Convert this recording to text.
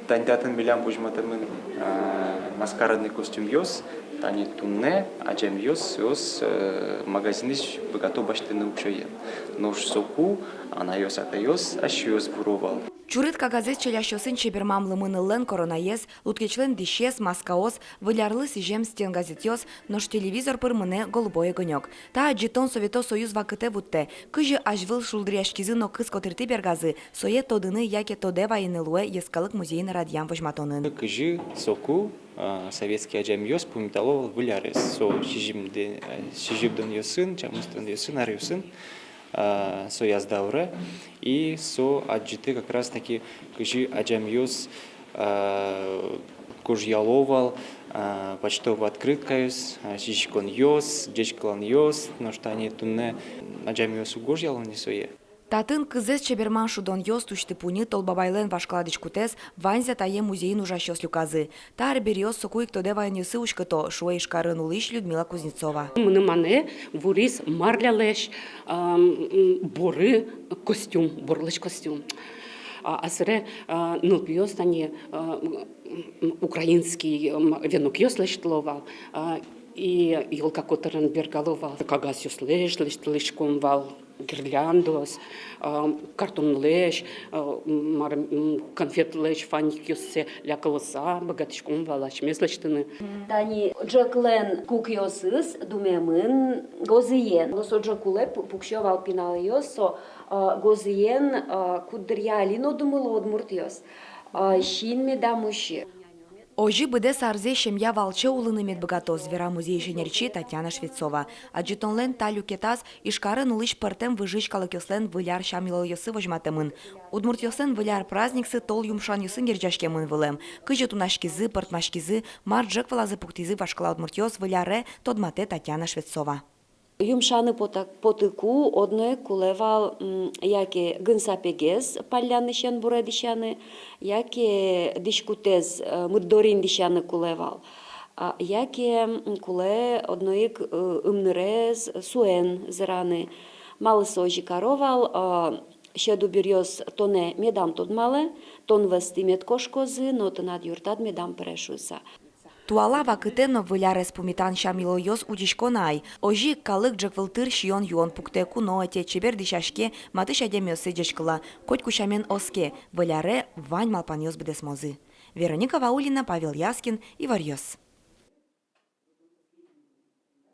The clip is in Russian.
Тандятын билям пужматымын маскарадный костюм ёс, тани тунне, аджем ёс магазиниш богато баштыны укшоен. Нож соку, она ёс ата ёс, аш ёс буровал. Чурит кагазет челящосын чебермам лымынылен коронаез, луткечлен дишес, маскаоз, вылярлы сижем стен газетёс, нож телевизор пырмыне голубой огонек. Та аджитон Совето Союз вакыте вутте, кыжы ажвыл шулдряшкизы но кыз котырты бергазы, сое тодыны яке тоде вайынылуэ ескалык музейны радиям вожматонын. Кыжы соку советский аджем ёс пумиталовал вылярес, со шижибден ёсын, чамыстан ёсын, ар ёсын. Со яздауре и со аджиты как раз таки кыжи аджамьёс кожьяловал почтовый открыткаюс шишкон ёс дечклан ёс но что они тунне аджамьёсу кожьялон не сое. Татын кызес чеберман шудон ёс тушты пуни толбабайлен вашкладыч кутес ванзя тае музейн ужащёс люказы. Тар берёс сокуик тоде вайнюсы ушкато шуэ ишкарын улыш Людмила Кузнецова. Мыны мане вурис марлялеш боры костюм, борлыч костюм. Асыре нылпиёс тани украинский венукёс лештловал. И елка которым бергаловал, кагасюс лешком вал. Гирляндос, картон леш, конфет леш, фаник юссе, лякалоса, богатышком валач, меслечтыны. Тани Джеклен кук йосыс, думемын, гозиен. Лосо Джекуле пукшевал пинал йосо, гозиен кудрялино думало одмурт йос. Щин медамуши. Ожи быде сарзе шемья волче улыны медбогато звера музей инженерчи Татьяна Швецова. Аджитонлен талю кетас ишкарын улыш пыртем выжичкалы кёслен выляр шамило йосы вожматымын. Удмурт йосын выляр праздниксы тол юмшан йосын ержашкемын вылем. Кыжы тунашкизы, пыртмашкизы, мар джек валазы пуктизы вашкала удмурт йос выляре тодмате Татьяна Швецова. Юмшаны потыку одне кулевал яке гынсапегез палянышен буредишаны, яке дишкутез мырдорин дишаны кулевал. Яке куле одноик умнерез суен зраны. Малы сожи каровал, щеду бирьёс тоне медам тодмале, тон вести медкошкозы, но тонад юртад медам прешуса. Туала вакытено вылярес пумитан шамило йос удишконай. Ожи калык джеквылтыр шион юон пукте куноте чебер дишашке матыш адемёсы джешкла. Коть кушамен оске. Выляре вань малпан йос бедесмозы. Вероника Ваулина, Павел Яскин и Варьёс.